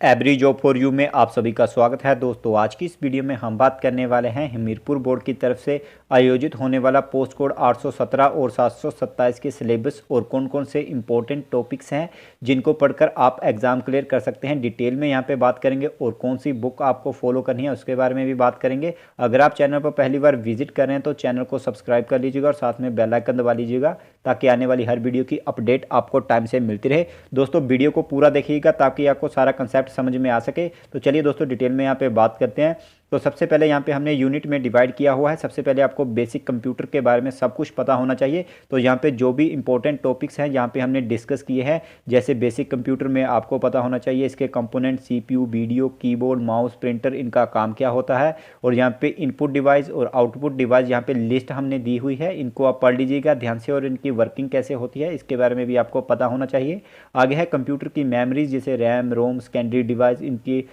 Every job for you में आप सभी का स्वागत है दोस्तों। आज की इस वीडियो में हम बात करने वाले हैं हमीरपुर बोर्ड की तरफ से आयोजित होने वाला पोस्ट कोड 817 और 727 के सिलेबस और कौन कौन से इंपॉर्टेंट टॉपिक्स हैं जिनको पढ़कर आप एग्ज़ाम क्लियर कर सकते हैं। डिटेल में यहाँ पे बात करेंगे और कौन सी बुक आपको फॉलो करनी है उसके बारे में भी बात करेंगे। अगर आप चैनल पर पहली बार विजिट कर रहे हैं तो चैनल को सब्सक्राइब कर लीजिएगा और साथ में बेल आइकन दबा लीजिएगा ताकि आने वाली हर वीडियो की अपडेट आपको टाइम से मिलती रहे। दोस्तों वीडियो को पूरा देखिएगा ताकि आपको सारा कंसेप्ट समझ में आ सके। तो चलिए दोस्तों डिटेल में यहाँ पे बात करते हैं। तो सबसे पहले यहाँ पे हमने यूनिट में डिवाइड किया हुआ है। सबसे पहले आपको बेसिक कंप्यूटर के बारे में सब कुछ पता होना चाहिए। तो यहाँ पे जो भी इंपॉर्टेंट टॉपिक्स हैं यहाँ पे हमने डिस्कस किए हैं। जैसे बेसिक कंप्यूटर में आपको पता होना चाहिए इसके component CPU, video, keyboard, mouse, printer, इनका काम क्या होता है। और यहाँ पे इनपुट डिवाइस और आउटपुट डिवाइस यहाँ पे लिस्ट हमने दी हुई है, इनको आप पढ़ लीजिएगा ध्यान से और इनकी वर्किंग कैसे होती है इसके बारे में भी आपको पता होना चाहिए। आगे है कंप्यूटर की मेमोरीज जैसे रैम, रोम, सेकेंडरी डिवाइस, इनकी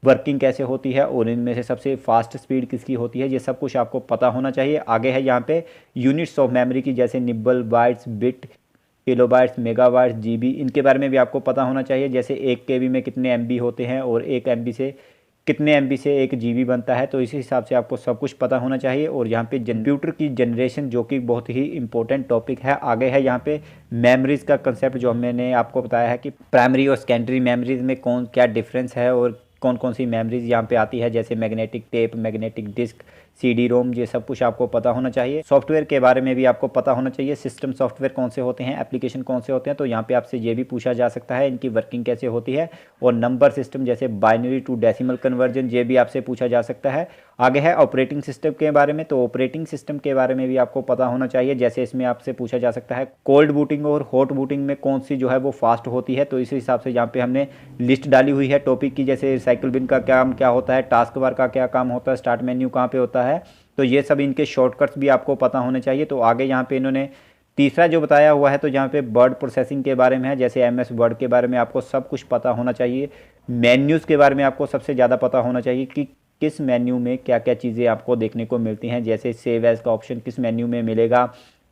वर्किंग कैसे होती है और इनमें से सबसे फास्ट स्पीड किसकी होती है, ये सब कुछ आपको पता होना चाहिए। आगे है यहाँ पे यूनिट्स ऑफ मेमोरी की जैसे nibble, bytes, bit, kilobytes, megabytes, GB, इनके बारे में भी आपको पता होना चाहिए। जैसे 1 केबी में कितने एमबी होते हैं और 1 एमबी से कितने एमबी से 1 जीबी बनता है, तो इसी हिसाब से आपको सब कुछ पता होना चाहिए। और यहाँ पे कंप्यूटर की जनरेशन जो कि बहुत ही इंपॉर्टेंट टॉपिक है। आगे है यहाँ पे मेमोरीज का कंसेप्ट जो मैंने आपको बताया है कि प्राइमरी और सेकेंडरी मेमोरीज में कौन क्या डिफरेंस है और कौन कौन सी मेमोरीज यहाँ पे आती है, जैसे magnetic tape, magnetic disk, CD ROM, ये सब कुछ आपको पता होना चाहिए। सॉफ्टवेयर के बारे में भी आपको पता होना चाहिए, सिस्टम सॉफ्टवेयर कौन से होते हैं, एप्लीकेशन कौन से होते हैं। तो यहाँ पे आपसे ये भी पूछा जा सकता है इनकी वर्किंग कैसे होती है। और नंबर सिस्टम जैसे बाइनरी टू डेसिमल कन्वर्जन, ये भी आपसे पूछा जा सकता है। आगे है ऑपरेटिंग सिस्टम के बारे में। तो ऑपरेटिंग सिस्टम के बारे में भी आपको पता होना चाहिए, जैसे इसमें आपसे पूछा जा सकता है कोल्ड बूटिंग और हॉट बूटिंग में कौन सी जो है वो फास्ट होती है। तो इस हिसाब से यहाँ पे हमने लिस्ट डाली हुई है टॉपिक की, जैसे साइकिल बिन का काम क्या होता है, टास्क बार का क्या काम होता है, स्टार्ट मेन्यू कहाँ पे होता है। तो ये सब इनके शॉर्टकट्स भी आपको पता होने चाहिए। तो आगे यहाँ पे इन्होंने तीसरा जो बताया हुआ है तो यहाँ पे वर्ड प्रोसेसिंग के बारे में है, जैसे एमएस वर्ड के बारे में आपको सब कुछ पता होना चाहिए। मेन्यूज़ के बारे में आपको सबसे ज़्यादा पता होना चाहिए कि किस मेन्यू में क्या क्या चीज़ें आपको देखने को मिलती हैं, जैसे सेव एज का ऑप्शन किस मेन्यू में मिलेगा,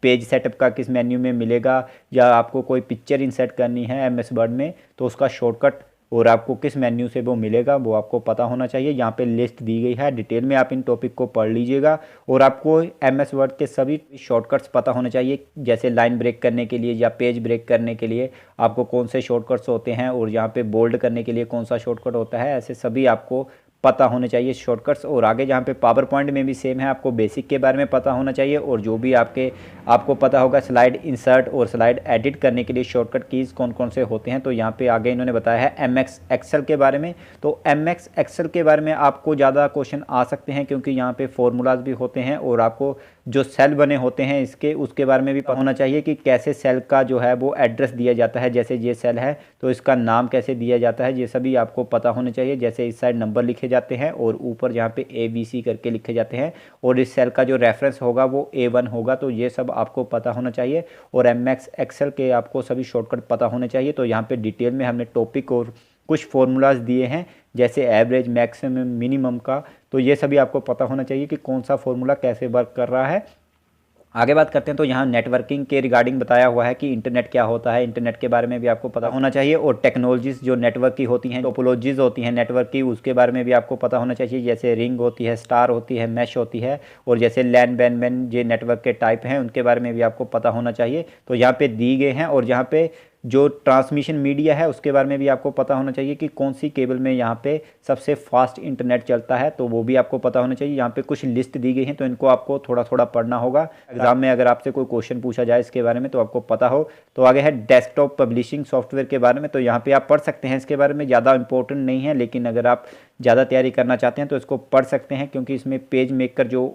पेज सेटअप का किस मेन्यू में मिलेगा, या आपको कोई पिक्चर इंसर्ट करनी है एमएस वर्ड में तो उसका शॉर्टकट और आपको किस मेन्यू से वो मिलेगा वो आपको पता होना चाहिए। यहाँ पे लिस्ट दी गई है, डिटेल में आप इन टॉपिक को पढ़ लीजिएगा। और आपको एमएस वर्ड के सभी शॉर्टकट्स पता होने चाहिए, जैसे लाइन ब्रेक करने के लिए या पेज ब्रेक करने के लिए आपको कौन से शॉर्टकट्स होते हैं और यहाँ पे बोल्ड करने के लिए कौन सा शॉर्टकट होता है, ऐसे सभी आपको पता होने चाहिए शॉर्टकट्स। और आगे जहाँ पे पावर पॉइंट में भी सेम है, आपको बेसिक के बारे में पता होना चाहिए। और जो भी आपको पता होगा स्लाइड इंसर्ट और स्लाइड एडिट करने के लिए शॉर्टकट कीज़ कौन कौन से होते हैं। तो यहाँ पे आगे इन्होंने बताया है एमएस एक्सेल के बारे में। तो एमएस एक्सेल के बारे में आपको ज़्यादा क्वेश्चन आ सकते हैं क्योंकि यहाँ पे फॉर्मूलाज भी होते हैं और आपको जो सेल बने होते हैं इसके उसके बारे में भी पता होना चाहिए कि कैसे सेल का जो है वो एड्रेस दिया जाता है। जैसे ये सेल है तो इसका नाम कैसे दिया जाता है, ये सभी आपको पता होने चाहिए। जैसे इस साइड नंबर लिखे जाते हैं और ऊपर यहाँ पे ABC करके लिखे जाते हैं और इस सेल का जो रेफरेंस होगा वो A1 होगा। तो ये सब आपको पता होना चाहिए और एमएस एक्सेल के आपको सभी शॉर्टकट पता होने चाहिए। तो यहाँ पे डिटेल में हमने टॉपिक और कुछ फॉर्मूलाज दिए हैं, जैसे एवरेज, मैक्सिमम, मिनिमम का। तो ये सभी आपको पता होना चाहिए कि कौन सा फॉर्मूला कैसे वर्क कर रहा है। आगे बात करते हैं तो यहाँ नेटवर्किंग के रिगार्डिंग बताया हुआ है कि इंटरनेट क्या होता है, इंटरनेट के बारे में भी आपको पता होना चाहिए। और टेक्नोलॉजीज़ जो नेटवर्क की होती हैं, टोपोलॉजीज़ होती हैं नेटवर्क की, उसके बारे में भी आपको पता होना चाहिए। जैसे रिंग होती है, स्टार होती है, मैश होती है और जैसे लैन बैन बैन ये नेटवर्क के टाइप हैं उनके बारे में भी आपको पता होना चाहिए। तो यहाँ पे दी गए हैं। और यहाँ पे जो ट्रांसमिशन मीडिया है उसके बारे में भी आपको पता होना चाहिए कि कौन सी केबल में यहाँ पे सबसे फास्ट इंटरनेट चलता है, तो वो भी आपको पता होना चाहिए। यहाँ पे कुछ लिस्ट दी गई हैं तो इनको आपको थोड़ा थोड़ा पढ़ना होगा एग्जाम में, अगर आपसे कोई क्वेश्चन पूछा जाए इसके बारे में तो आपको पता हो। तो आगे है डेस्कटॉप पब्लिशिंग सॉफ्टवेयर के बारे में। तो यहाँ पे आप पढ़ सकते हैं, इसके बारे में ज़्यादा इंपॉर्टेंट नहीं है, लेकिन अगर आप ज़्यादा तैयारी करना चाहते हैं तो इसको पढ़ सकते हैं क्योंकि इसमें पेज मेकर जो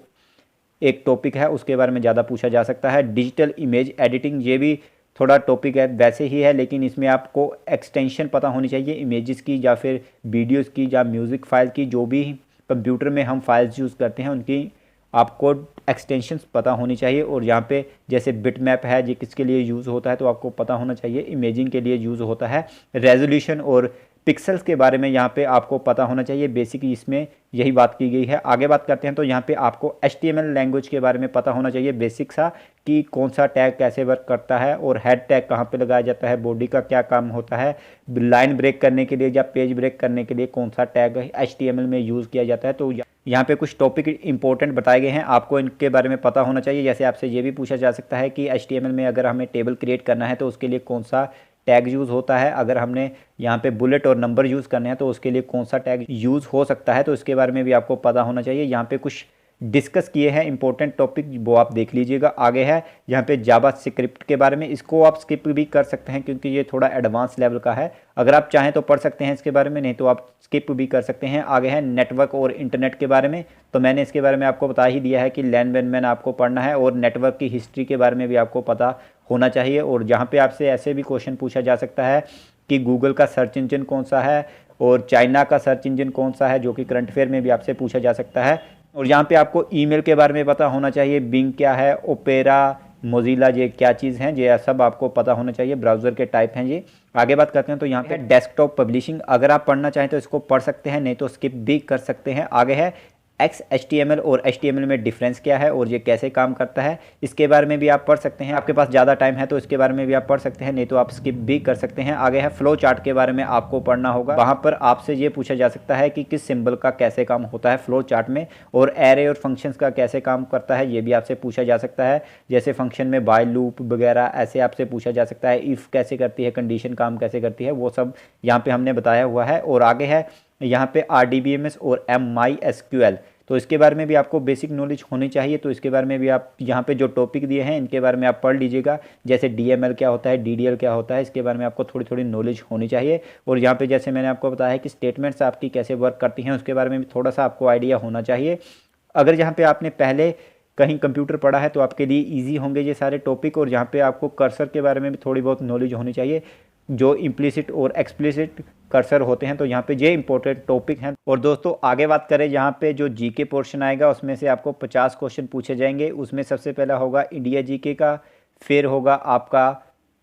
एक टॉपिक है उसके बारे में ज़्यादा पूछा जा सकता है। डिजिटल इमेज एडिटिंग, ये भी थोड़ा टॉपिक है, वैसे ही है, लेकिन इसमें आपको एक्सटेंशन पता होनी चाहिए इमेजेस की या फिर वीडियोस की या म्यूज़िक फाइल की। जो भी कंप्यूटर में हम फाइल्स यूज़ करते हैं उनकी आपको एक्सटेंशंस पता होनी चाहिए। और यहाँ पे जैसे बिट मैप है ये किसके लिए यूज़ होता है तो आपको पता होना चाहिए, इमेजिंग के लिए यूज़ होता है। रेजोल्यूशन और पिक्सल्स के बारे में यहाँ पे आपको पता होना चाहिए, बेसिक इसमें यही बात की गई है। आगे बात करते हैं तो यहाँ पे आपको HTML लैंग्वेज के बारे में पता होना चाहिए बेसिक सा, कि कौन सा टैग कैसे वर्क करता है और हेड टैग कहाँ पे लगाया जाता है, बॉडी का क्या काम होता है, लाइन ब्रेक करने के लिए या पेज ब्रेक करने के लिए कौन सा टैग HTML में यूज़ किया जाता है। तो यहाँ पे कुछ टॉपिक इंपॉर्टेंट बताए गए हैं, आपको इनके बारे में पता होना चाहिए। जैसे आपसे ये भी पूछा जा सकता है कि HTML में अगर हमें टेबल क्रिएट करना है तो उसके लिए कौन सा टैग यूज़ होता है, अगर हमने यहाँ पे बुलेट और नंबर यूज़ करने हैं तो उसके लिए कौन सा टैग यूज़ हो सकता है, तो इसके बारे में भी आपको पता होना चाहिए। यहाँ पे कुछ डिस्कस किए हैं इंपॉर्टेंट टॉपिक, वो आप देख लीजिएगा। आगे है यहाँ पे जावा स्क्रिप्ट के बारे में, इसको आप स्किप भी कर सकते हैं क्योंकि ये थोड़ा एडवांस लेवल का है। अगर आप चाहें तो पढ़ सकते हैं इसके बारे में, नहीं तो आप स्किप भी कर सकते हैं। आगे है नेटवर्क और इंटरनेट के बारे में, तो मैंने इसके बारे में आपको बता ही दिया है कि लैन वैन मैन आपको पढ़ना है, और नेटवर्क की हिस्ट्री के बारे में भी आपको पता होना चाहिए। और जहाँ पे आपसे ऐसे भी क्वेश्चन पूछा जा सकता है कि गूगल का सर्च इंजन कौन सा है और चाइना का सर्च इंजन कौन सा है, जो कि करंट अफेयर में भी आपसे पूछा जा सकता है। और यहाँ पे आपको ईमेल के बारे में पता होना चाहिए, बिंग क्या है, ओपेरा, मोजिला, ये क्या चीज़ हैं, ये सब आपको पता होना चाहिए। ब्राउज़र के टाइप हैं ये। आगे बात करते हैं तो यहाँ पे डेस्कटॉप पब्लिशिंग, अगर आप पढ़ना चाहें तो इसको पढ़ सकते हैं, नहीं तो स्किप भी कर सकते हैं। आगे है XHTML और HTML में डिफरेंस क्या है और ये कैसे काम करता है, इसके बारे में भी आप पढ़ सकते हैं। आपके पास ज़्यादा टाइम है तो इसके बारे में भी आप पढ़ सकते हैं, नहीं तो आप स्किप भी कर सकते हैं। आगे है फ्लो चार्ट के बारे में आपको पढ़ना होगा, वहाँ पर आपसे ये पूछा जा सकता है कि किस सिंबल का कैसे काम होता है फ्लो चार्ट में, और एरे और फंक्शंस का कैसे काम करता है ये भी आपसे पूछा जा सकता है। जैसे फंक्शन में बाय लूप वगैरह ऐसे आपसे पूछा जा सकता है, इफ़ कैसे करती है, कंडीशन काम कैसे करती है, वो सब यहाँ पर हमने बताया हुआ है। और आगे है यहाँ पे RDBMS और MySQL, तो इसके बारे में भी आपको बेसिक नॉलेज होनी चाहिए। तो इसके बारे में भी आप यहाँ पे जो टॉपिक दिए हैं इनके बारे में आप पढ़ लीजिएगा। जैसे DML क्या होता है, DDL क्या होता है, इसके बारे में आपको थोड़ी थोड़ी नॉलेज होनी चाहिए। और यहाँ पे जैसे मैंने आपको बताया कि स्टेटमेंट्स आपकी कैसे वर्क करती हैं उसके बारे में भी थोड़ा सा आपको आइडिया होना चाहिए। अगर यहाँ पर आपने पहले कहीं कंप्यूटर पढ़ा है तो आपके लिए ईजी होंगे ये सारे टॉपिक। और यहाँ पर आपको कर्सर के बारे में भी थोड़ी बहुत नॉलेज होनी चाहिए, जो इम्प्लिसिट और एक्सप्लिसिट कर्सर होते हैं, तो यहाँ पे ये इंपॉर्टेंट टॉपिक हैं। और दोस्तों आगे बात करें, यहाँ पे जो जीके पोर्शन आएगा उसमें से आपको 50 क्वेश्चन पूछे जाएंगे। उसमें सबसे पहला होगा इंडिया जीके का, फिर होगा आपका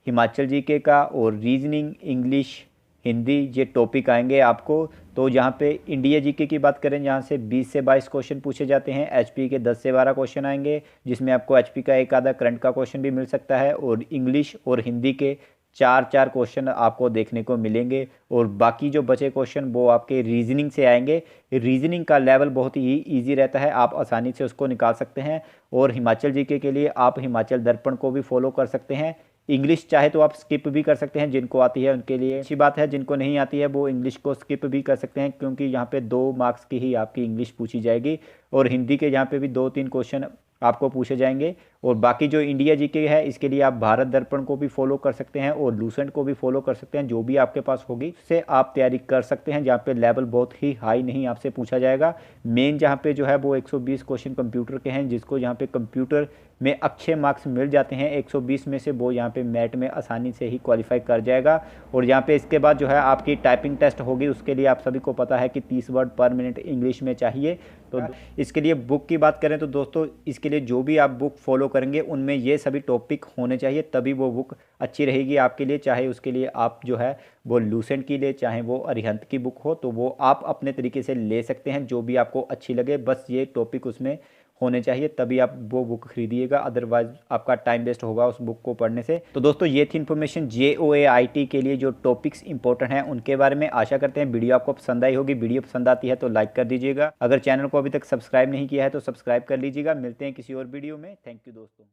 हिमाचल जीके का, और रीजनिंग, इंग्लिश, हिंदी, ये टॉपिक आएंगे आपको। तो यहाँ पे इंडिया जीके की बात करें, यहाँ से 20 से 22 क्वेश्चन पूछे जाते हैं। एचपी के 10 से 12 क्वेश्चन आएंगे, जिसमें आपको एचपी का एक आधा करंट का क्वेश्चन भी मिल सकता है। और इंग्लिश और हिंदी के 4 क्वेश्चन आपको देखने को मिलेंगे। और बाकी जो बचे क्वेश्चन वो आपके रीजनिंग से आएंगे। रीजनिंग का लेवल बहुत ही इजी रहता है, आप आसानी से उसको निकाल सकते हैं। और हिमाचल जीके के लिए आप हिमाचल दर्पण को भी फॉलो कर सकते हैं। इंग्लिश चाहे तो आप स्किप भी कर सकते हैं, जिनको आती है उनके लिए अच्छी बात है, जिनको नहीं आती है वो इंग्लिश को स्किप भी कर सकते हैं, क्योंकि यहाँ पे 2 मार्क्स की ही आपकी इंग्लिश पूछी जाएगी। और हिंदी के यहाँ पे भी 2-3 क्वेश्चन आपको पूछे जाएंगे। और बाकी जो इंडिया जीके है इसके लिए आप भारत दर्पण को भी फॉलो कर सकते हैं और लूसेंट को भी फॉलो कर सकते हैं, जो भी आपके पास होगी उससे आप तैयारी कर सकते हैं, जहाँ पे लेवल बहुत ही हाई नहीं आपसे पूछा जाएगा। मेन जहाँ पे जो है वो 120 क्वेश्चन कंप्यूटर के हैं, जिसको यहाँ पे कंप्यूटर में अच्छे मार्क्स मिल जाते हैं 120 में से, वो यहाँ पे मैट में आसानी से ही क्वालिफाई कर जाएगा। और यहाँ पे इसके बाद जो है आपकी टाइपिंग टेस्ट होगी, उसके लिए आप सभी को पता है कि 30 वर्ड पर मिनट इंग्लिश में चाहिए। तो इसके लिए बुक की बात करें तो दोस्तों इसके लिए जो भी आप बुक फॉलो करेंगे उनमें ये सभी टॉपिक होने चाहिए, तभी वो बुक अच्छी रहेगी आपके लिए। चाहे उसके लिए आप जो है वो लूसेंट की ले, चाहे वो अरिहंत की बुक हो, तो वो आप अपने तरीके से ले सकते हैं, जो भी आपको अच्छी लगे, बस ये टॉपिक उसमें होने चाहिए, तभी आप वो बुक खरीदिएगा। अदरवाइज आपका टाइम वेस्ट होगा उस बुक को पढ़ने से। तो दोस्तों ये थी इन्फॉर्मेशन JOAIT के लिए जो टॉपिक्स इंपॉर्टेंट हैं उनके बारे में। आशा करते हैं वीडियो आपको पसंद आई होगी। वीडियो पसंद आती है तो लाइक कर दीजिएगा। अगर चैनल को अभी तक सब्सक्राइब नहीं किया है तो सब्सक्राइब कर लीजिएगा। मिलते हैं किसी और वीडियो में। थैंक यू दोस्तों।